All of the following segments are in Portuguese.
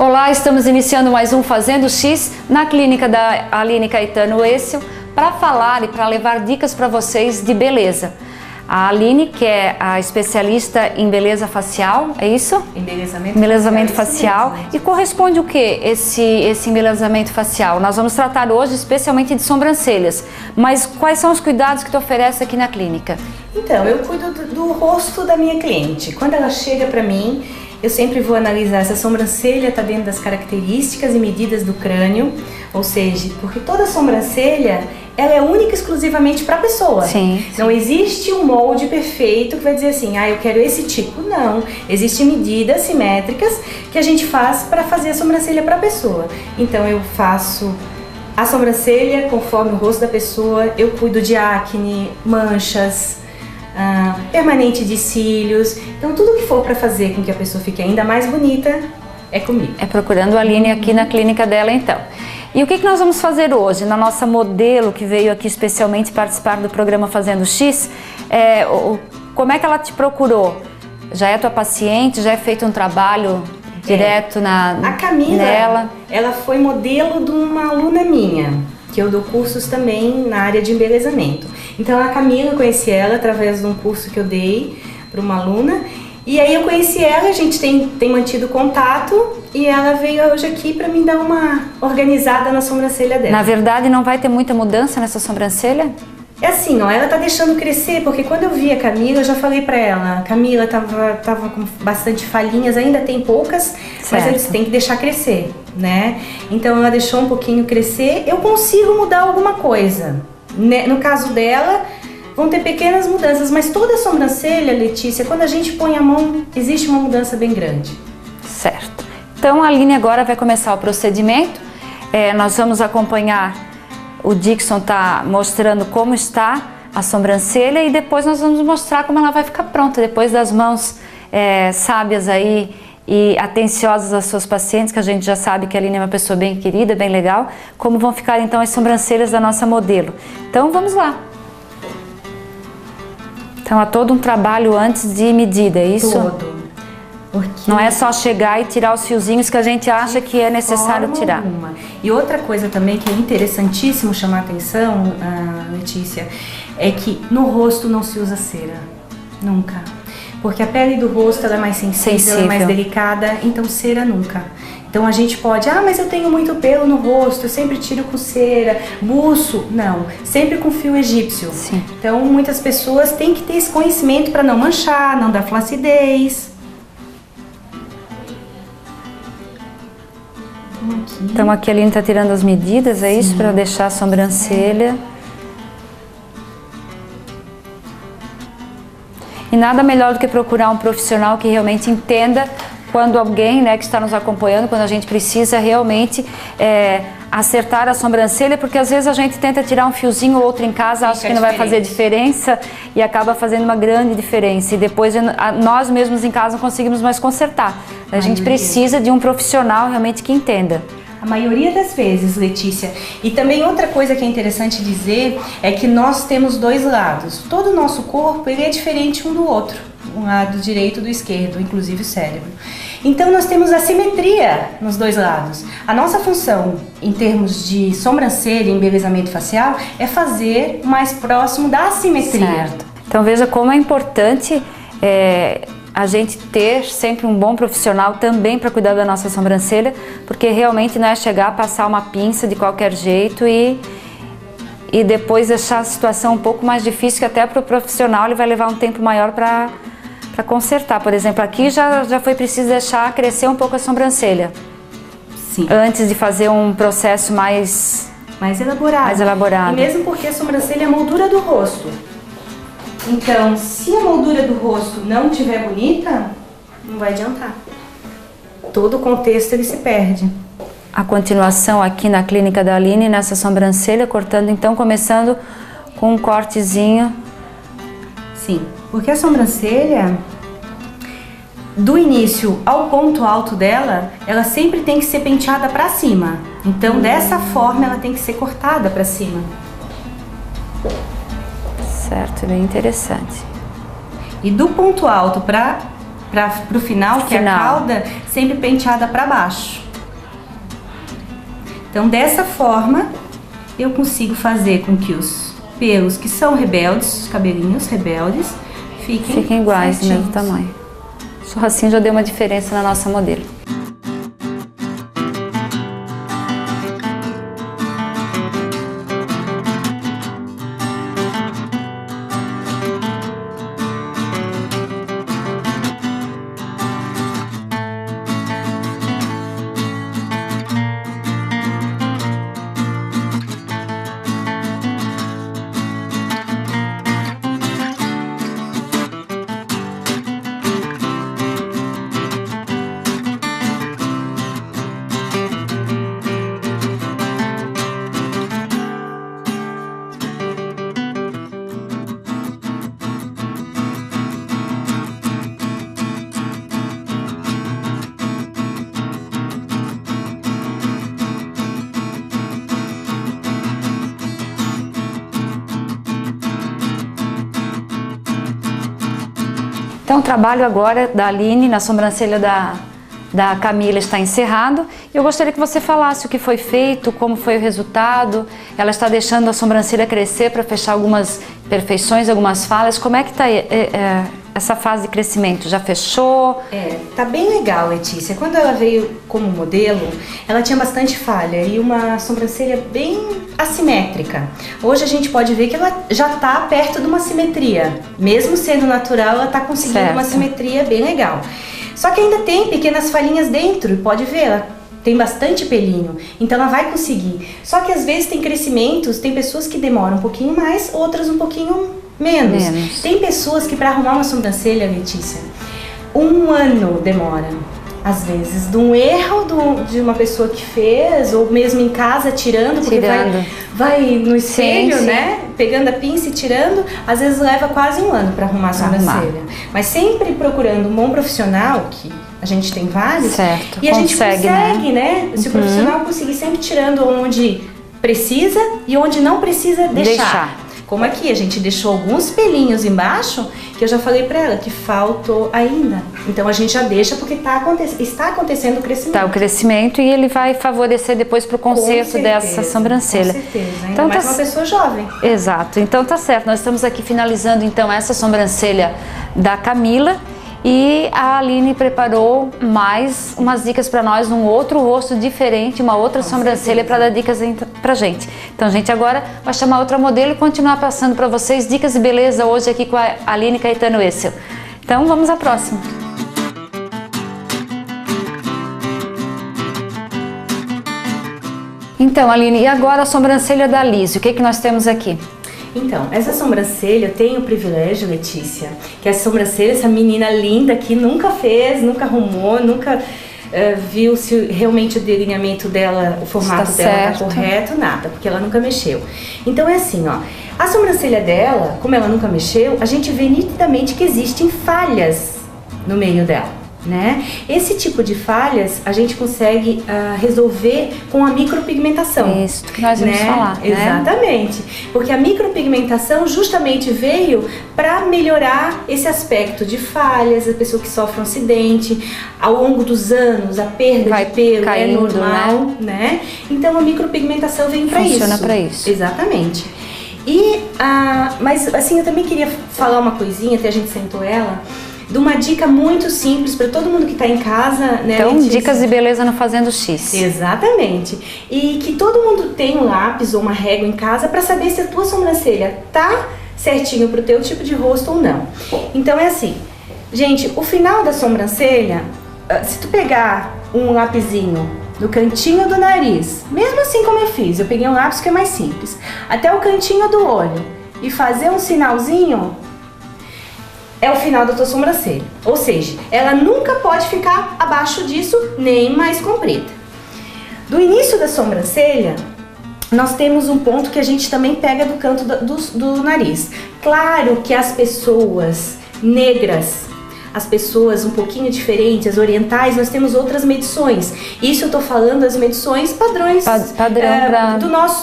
Olá, estamos iniciando mais um Fazendo X na clínica da Aline Caetano Essel para falar e para levar dicas para vocês de beleza. A Aline, que é a especialista em beleza facial, é isso? Embelezamento facial. E corresponde o que esse embelezamento facial? Nós vamos tratar hoje especialmente de sobrancelhas, mas quais são os cuidados que tu oferece aqui na clínica? Então, eu cuido do rosto da minha cliente. Quando ela chega para mim, eu sempre vou analisar se a sobrancelha está dentro das características e medidas do crânio, ou seja, porque toda sobrancelha ela é única exclusivamente para a pessoa. Sim. Não existe um molde perfeito que vai dizer assim, eu quero esse tipo. Não. Existem medidas simétricas que a gente faz para fazer a sobrancelha para a pessoa. Então eu faço a sobrancelha conforme o rosto da pessoa, eu cuido de acne, manchas, permanente de cílios. Então tudo que for para fazer com que a pessoa fique ainda mais bonita é comigo. É procurando a Aline aqui na clínica dela então. E o que nós vamos fazer hoje? Na nossa modelo que veio aqui especialmente participar do programa Fazendo X, como é que ela te procurou? Já é tua paciente? Já é feito um trabalho direto a Camila, nela? Ela foi modelo de uma aluna minha, que eu dou cursos também na área de embelezamento. Então a Camila, eu conheci ela através de um curso que eu dei para uma aluna. E aí eu conheci ela, a gente tem mantido contato e ela veio hoje aqui para me dar uma organizada na sobrancelha dela. Na verdade não vai ter muita mudança nessa sobrancelha? É assim, ela tá deixando crescer, porque quando eu vi a Camila, eu já falei pra ela, Camila tava com bastante falhinhas, ainda tem poucas, mas eles têm que deixar crescer, né? Então ela deixou um pouquinho crescer, eu consigo mudar alguma coisa. No caso dela, vão ter pequenas mudanças, mas toda a sobrancelha, Letícia, quando a gente põe a mão, existe uma mudança bem grande. Certo. Então a Aline agora vai começar o procedimento, nós vamos acompanhar. O Dixon está mostrando como está a sobrancelha e depois nós vamos mostrar como ela vai ficar pronta, depois das mãos sábias aí e atenciosas às suas pacientes, que a gente já sabe que a Aline é uma pessoa bem querida, bem legal, como vão ficar então as sobrancelhas da nossa modelo. Então vamos lá. Então há todo um trabalho antes de medida, é isso? Todo. Porque não é só chegar e tirar os fiozinhos que a gente acha que é necessário tirar. Alguma. E outra coisa também que é interessantíssimo chamar a atenção, Letícia, é que no rosto não se usa cera, nunca. Porque a pele do rosto ela é mais sensível, é mais delicada, então cera nunca. Então a gente pode, mas eu tenho muito pelo no rosto, eu sempre tiro com cera, buço, não, sempre com fio egípcio. Sim. Então muitas pessoas têm que ter esse conhecimento para não manchar, não dar flacidez. Então aqui a Aline está tirando as medidas, é isso? Para deixar a sobrancelha. E nada melhor do que procurar um profissional que realmente entenda quando alguém que está nos acompanhando, quando a gente precisa realmente acertar a sobrancelha, porque às vezes a gente tenta tirar um fiozinho ou outro em casa, acha que não vai fazer diferença e acaba fazendo uma grande diferença. E depois nós mesmos em casa não conseguimos mais consertar. A gente precisa de um profissional realmente que entenda. A maioria das vezes, Letícia. E também outra coisa que é interessante dizer é que nós temos dois lados. Todo o nosso corpo ele é diferente um do outro. Um lado direito do esquerdo, inclusive o cérebro. Então nós temos assimetria nos dois lados. A nossa função em termos de sobrancelha e embelezamento facial é fazer mais próximo da assimetria. Certo. Então veja como é importante a gente ter sempre um bom profissional também para cuidar da nossa sobrancelha, porque realmente não é chegar, passar uma pinça de qualquer jeito e depois deixar a situação um pouco mais difícil, que até para o profissional ele vai levar um tempo maior para consertar. Por exemplo, aqui já foi preciso deixar crescer um pouco a sobrancelha. Sim. Antes de fazer um processo mais elaborado. E mesmo porque a sobrancelha é a moldura do rosto. Então, se a moldura do rosto não estiver bonita, não vai adiantar. Todo o contexto ele se perde. A continuação aqui na clínica da Aline, nessa sobrancelha, cortando então, começando com um cortezinho. Sim, porque a sobrancelha, do início ao ponto alto dela, ela sempre tem que ser penteada para cima. Então, dessa forma, ela tem que ser cortada para cima. Certo, bem interessante. E do ponto alto para o final, que é a cauda, sempre penteada para baixo. Então, dessa forma, eu consigo fazer com que os pelos que são rebeldes, os cabelinhos rebeldes, fiquem iguais, do certinhos. mesmo tamanho. Só assim já deu uma diferença na nossa modelo. Então o trabalho agora da Aline na sobrancelha da Camila está encerrado. Eu gostaria que você falasse o que foi feito, como foi o resultado. Ela está deixando a sobrancelha crescer para fechar algumas imperfeições, algumas falhas. Como é que está essa fase de crescimento? Já fechou? Tá bem legal, Letícia. Quando ela veio como modelo, ela tinha bastante falha e uma sobrancelha bem assimétrica. Hoje a gente pode ver que ela já está perto de uma simetria. Mesmo sendo natural, ela está conseguindo uma simetria bem legal. Só que ainda tem pequenas falhinhas dentro, pode ver, ela tem bastante pelinho, então ela vai conseguir. Só que às vezes tem crescimentos, tem pessoas que demoram um pouquinho mais, outras um pouquinho menos. Tem pessoas que para arrumar uma sobrancelha, Letícia, 1 ano demora. Às vezes, de um erro de uma pessoa que fez, ou mesmo em casa tirando, porque vai no espelho, sim. Né? Pegando a pinça e tirando, às vezes leva quase 1 ano para arrumar a sobrancelha. Mas sempre procurando um bom profissional, que a gente tem vários, certo. E a gente consegue, né? Se o profissional conseguir sempre tirando onde precisa e onde não precisa deixar. Como aqui, a gente deixou alguns pelinhos embaixo, que eu já falei pra ela que faltou ainda. Então a gente já deixa porque está acontecendo o crescimento. Tá, o crescimento, e ele vai favorecer depois pro conserto dessa sobrancelha. Com certeza, ainda então, mais uma pessoa jovem. Exato, então tá certo. Nós estamos aqui finalizando então essa sobrancelha da Camila. E a Aline preparou mais umas dicas para nós, um outro rosto diferente, uma outra sobrancelha para dar dicas pra gente. Então, gente, agora vai chamar outra modelo e continuar passando para vocês dicas de beleza hoje aqui com a Aline Caetano Essel. Então, vamos à próxima. Então, Aline, e agora a sobrancelha da Liz? O que nós temos aqui? Então, essa sobrancelha, eu tenho o privilégio, Letícia, que essa sobrancelha, essa menina linda que nunca fez, nunca arrumou, nunca viu se realmente o delineamento dela, o formato dela tá correto, nada, porque ela nunca mexeu. Então é assim, ó, a sobrancelha dela, como ela nunca mexeu, a gente vê nitidamente que existem falhas no meio dela. Né? Esse tipo de falhas a gente consegue resolver com a micropigmentação. Isso que nós vamos falar, né? Exatamente, porque a micropigmentação justamente veio para melhorar esse aspecto de falhas, a pessoa que sofre um acidente, ao longo dos anos a perda de pelo caindo, é normal, né? Então a micropigmentação vem para isso. Funciona para isso. Exatamente. E, mas assim, eu também queria falar uma coisinha, até a gente sentou ela, de uma dica muito simples para todo mundo que está em casa, né? Então, dicas de beleza no Fazendo X. Exatamente. E que todo mundo tem um lápis ou uma régua em casa para saber se a tua sobrancelha tá certinho pro teu tipo de rosto ou não. Então é assim, gente, o final da sobrancelha, se tu pegar um lapisinho no cantinho do nariz, mesmo assim como eu fiz, eu peguei um lápis que é mais simples, até o cantinho do olho e fazer um sinalzinho, é o final da tua sobrancelha. Ou seja, ela nunca pode ficar abaixo disso, nem mais comprida. Do início da sobrancelha, nós temos um ponto que a gente também pega do canto do nariz. Claro que as pessoas negras, as pessoas um pouquinho diferentes, as orientais, nós temos outras medições. Isso eu tô falando das medições padrões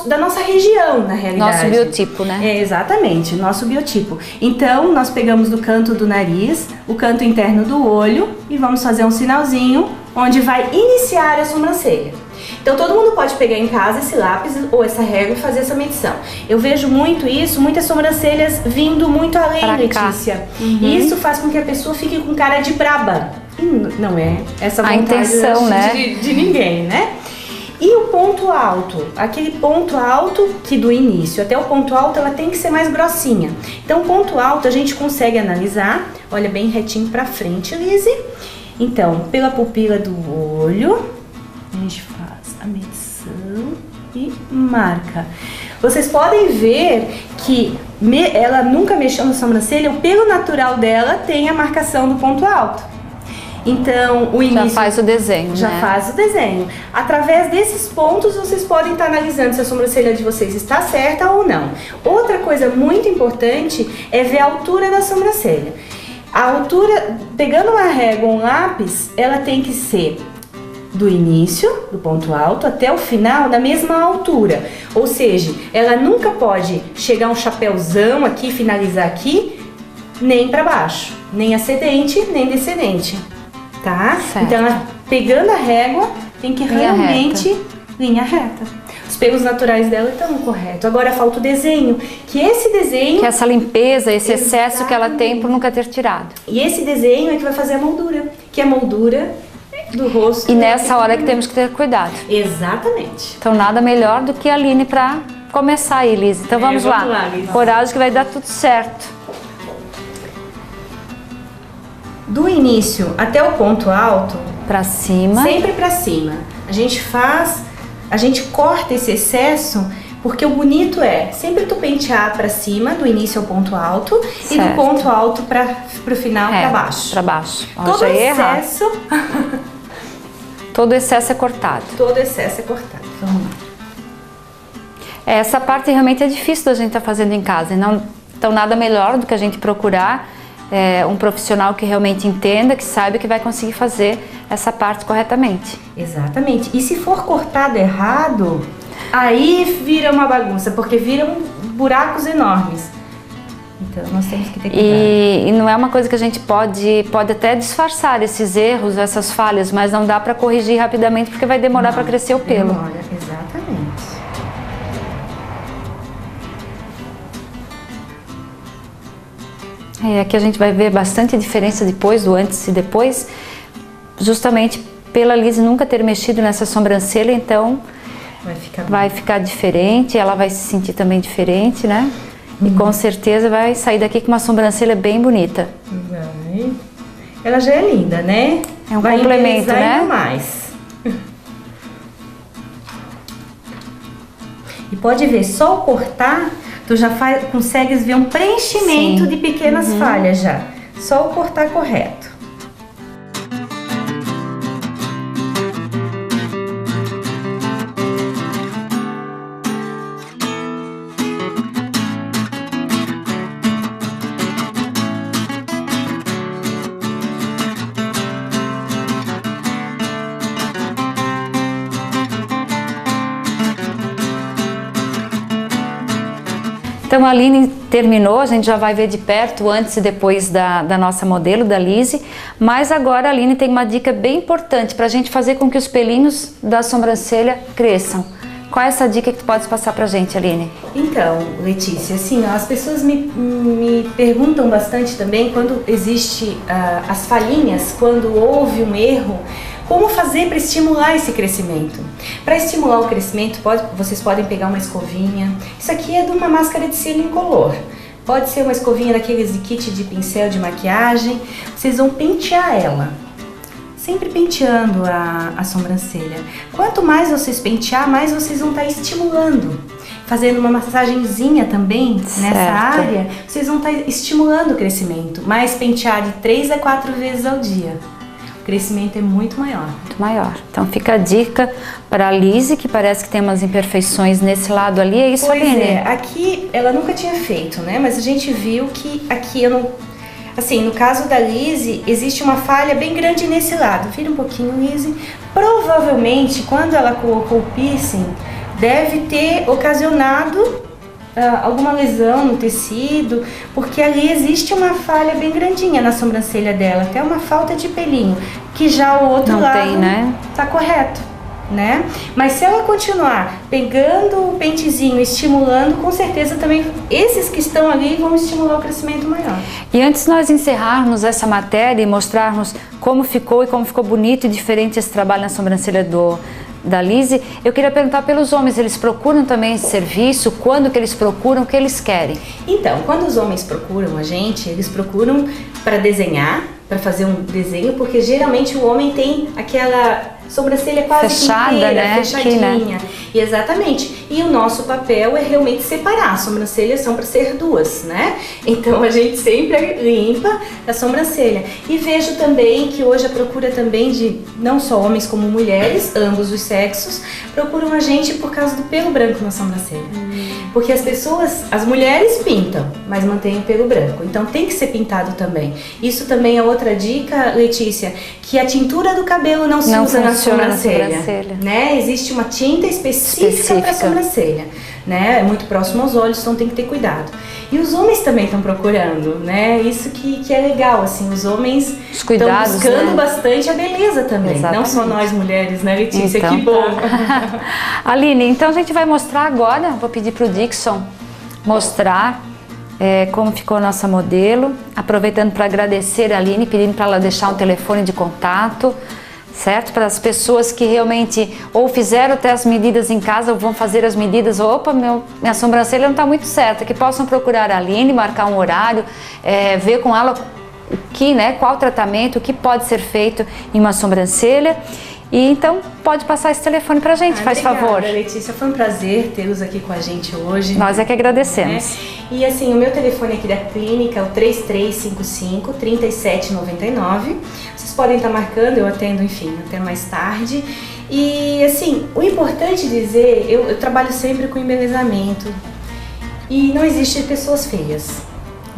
da nossa região, na realidade. Nosso biotipo, né? Exatamente, nosso biotipo. Então, nós pegamos do canto do nariz, o canto interno do olho e vamos fazer um sinalzinho onde vai iniciar a sobrancelha. Então todo mundo pode pegar em casa esse lápis ou essa régua e fazer essa medição. Eu vejo muito isso, muitas sobrancelhas vindo muito além, Letícia. E isso faz com que a pessoa fique com cara de braba. E não é essa vontade a intenção, né? de ninguém, né? E o ponto alto, aquele ponto alto que do início até o ponto alto ela tem que ser mais grossinha. Então o ponto alto a gente consegue analisar, olha bem retinho pra frente, Lise. Então, pela pupila do olho, a gente faz a medição e marca. Vocês podem ver que ela nunca mexeu na sobrancelha, o pelo natural dela tem a marcação do ponto alto. Então, o início... Já faz o desenho, Já né? faz o desenho. Através desses pontos, vocês podem estar analisando se a sobrancelha de vocês está certa ou não. Outra coisa muito importante é ver a altura da sobrancelha. A altura, pegando uma régua ou um lápis, ela tem que ser do início, do ponto alto, até o final, da mesma altura. Ou seja, ela nunca pode chegar um chapéuzão aqui, finalizar aqui, nem para baixo. Nem ascendente, nem descendente. Tá? Certo. Então, ela, pegando a régua, tem que realmente linha reta. Os pelos naturais dela estão corretos. Agora falta o desenho, que esse desenho... Que essa limpeza, esse excesso que ela tem por nunca ter tirado. E esse desenho é que vai fazer a moldura, que é a moldura do rosto. E nessa hora que temos que ter cuidado. Exatamente. Então nada melhor do que a Aline para começar aí, Lise. Então vamos lá. Lise. Coragem que vai dar tudo certo. Do início até o ponto alto, Pra cima. sempre pra cima. A gente corta esse excesso, porque o bonito é sempre tu pentear pra cima, do início ao ponto alto, e do Certo. ponto alto pro final, pra baixo. Pra baixo. Ó, Todo já ia errar. excesso, Todo excesso é cortado. todo excesso é cortado. Vamos lá. Essa parte realmente é difícil da gente estar fazendo em casa. Então nada melhor do que a gente procurar um profissional que realmente entenda, que saiba que vai conseguir fazer essa parte corretamente. Exatamente. E se for cortado errado, aí vira uma bagunça, porque viram buracos enormes. Então nós temos que ter cuidado. E não é uma coisa que a gente pode até disfarçar esses erros, essas falhas, mas não dá para corrigir rapidamente porque vai demorar para crescer o pelo. Demora, exatamente. Aqui a gente vai ver bastante diferença depois, do antes e depois, justamente pela Lise nunca ter mexido nessa sobrancelha, então vai ficar diferente, ela vai se sentir também diferente, né? E com certeza vai sair daqui com uma sobrancelha bem bonita. Vai. Ela já é linda, né? É um vai complemento, embelezar né? ainda mais. E pode ver, só o cortar, tu já consegues ver um preenchimento de pequenas falhas já. Só o cortar correto. Então a Aline terminou, a gente já vai ver de perto antes e depois da nossa modelo, da Lise, mas agora a Aline tem uma dica bem importante para a gente fazer com que os pelinhos da sobrancelha cresçam. Qual é essa dica que tu pode passar pra gente, Aline? Então, Letícia, assim, as pessoas me perguntam bastante também quando existe as falhinhas, quando houve um erro, como fazer para estimular esse crescimento? Para estimular o crescimento, vocês podem pegar uma escovinha. Isso aqui é de uma máscara de cílio incolor. Pode ser uma escovinha daqueles de kit de pincel de maquiagem. Vocês vão pentear ela. Sempre penteando a sobrancelha. Quanto mais vocês pentear, mais vocês vão estar estimulando. Fazendo uma massagenzinha também nessa área, vocês vão estar estimulando o crescimento. Mais pentear de 3 a 4 vezes ao dia. O crescimento é muito maior. Muito maior. Então fica a dica para a Lise, que parece que tem umas imperfeições nesse lado ali. É isso, Aline? Pois é, aqui ela nunca tinha feito, né? Mas a gente viu que aqui eu não... Assim, no caso da Lise, existe uma falha bem grande nesse lado. Vira um pouquinho, Lise. Provavelmente, quando ela colocou o piercing, deve ter ocasionado alguma lesão no tecido, porque ali existe uma falha bem grandinha na sobrancelha dela, até uma falta de pelinho, que já o outro não lado tem, né? tá correto. né? Mas se ela continuar pegando o pentezinho, estimulando, com certeza também esses que estão ali vão estimular o crescimento maior. E antes de nós encerrarmos essa matéria e mostrarmos como ficou bonito e diferente esse trabalho na sobrancelha da Lise, eu queria perguntar pelos homens, eles procuram também esse serviço? Quando que eles procuram? O que eles querem? Então, quando os homens procuram a gente, eles procuram para desenhar, para fazer um desenho, porque geralmente o homem tem aquela sobrancelha quase fechada, inteira, né? fechadinha. Aqui, né? E exatamente. E o nosso papel é realmente separar. As sobrancelhas são para ser duas, né? Então a gente sempre limpa a sobrancelha. E vejo também que hoje a procura também de não só homens como mulheres, ambos os sexos, procuram a gente por causa do pelo branco na sobrancelha. Porque as mulheres pintam, mas mantêm o pelo branco. Então tem que ser pintado também. Isso também é outra dica, Letícia, que a tintura do cabelo não se usa na sobrancelha, né? Existe uma tinta específica para sobrancelha, né? É muito próximo aos olhos, então tem que ter cuidado. E os homens também estão procurando, né? Isso que é legal, assim, os homens estão buscando, né, bastante a beleza também. Exatamente. Não só nós mulheres, né, Letícia? Então, que bom! Aline, então a gente vai mostrar agora, vou pedir para o Dixon mostrar como ficou a nossa modelo, aproveitando para agradecer a Aline, pedindo para ela deixar um telefone de contato, certo? Para as pessoas que realmente ou fizeram até as medidas em casa ou vão fazer as medidas, opa, minha sobrancelha não está muito certa, que possam procurar a Aline, marcar um horário, ver com ela qual tratamento, o que pode ser feito em uma sobrancelha. E então pode passar esse telefone pra gente, faz favor. Obrigada, Letícia, foi um prazer tê-los aqui com a gente hoje. Nós é que agradecemos. Né? E assim, o meu telefone aqui da clínica é o 3355-3799. Vocês podem estar marcando, eu atendo, enfim, até mais tarde. E assim, o importante dizer, eu trabalho sempre com embelezamento. E não existe pessoas feias,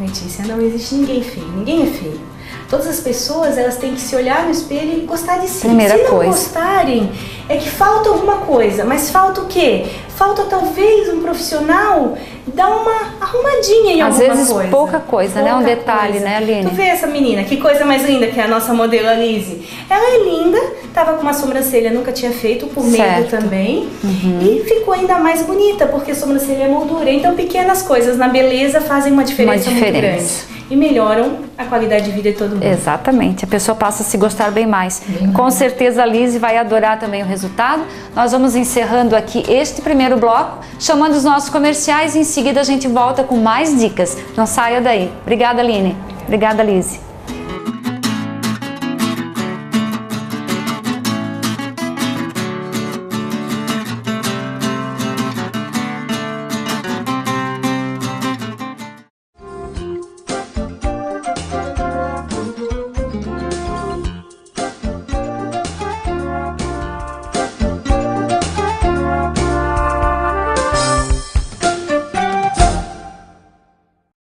Letícia, não existe ninguém feio, ninguém é feio. Todas as pessoas, elas têm que se olhar no espelho e gostar de si. Primeira coisa. Se não gostarem, é que falta alguma coisa. Mas falta o quê? Falta talvez um profissional dar uma arrumadinha em alguma coisa. Às vezes pouca coisa, né? Um detalhe, né, Aline? Tu vê essa menina, que coisa mais linda que é a nossa modelo, a Lise. Ela é linda, tava com uma sobrancelha, nunca tinha feito, por medo também. E ficou ainda mais bonita, porque a sobrancelha é moldura. Então pequenas coisas na beleza fazem uma diferença muito grande. E melhoram a qualidade de vida de todo mundo. Exatamente, a pessoa passa a se gostar bem mais. Com certeza a Lise vai adorar também o resultado. Nós vamos encerrando aqui este primeiro bloco, chamando os nossos comerciais e em seguida a gente volta com mais dicas. Não saia daí. Obrigada, Aline. Obrigada, Lise.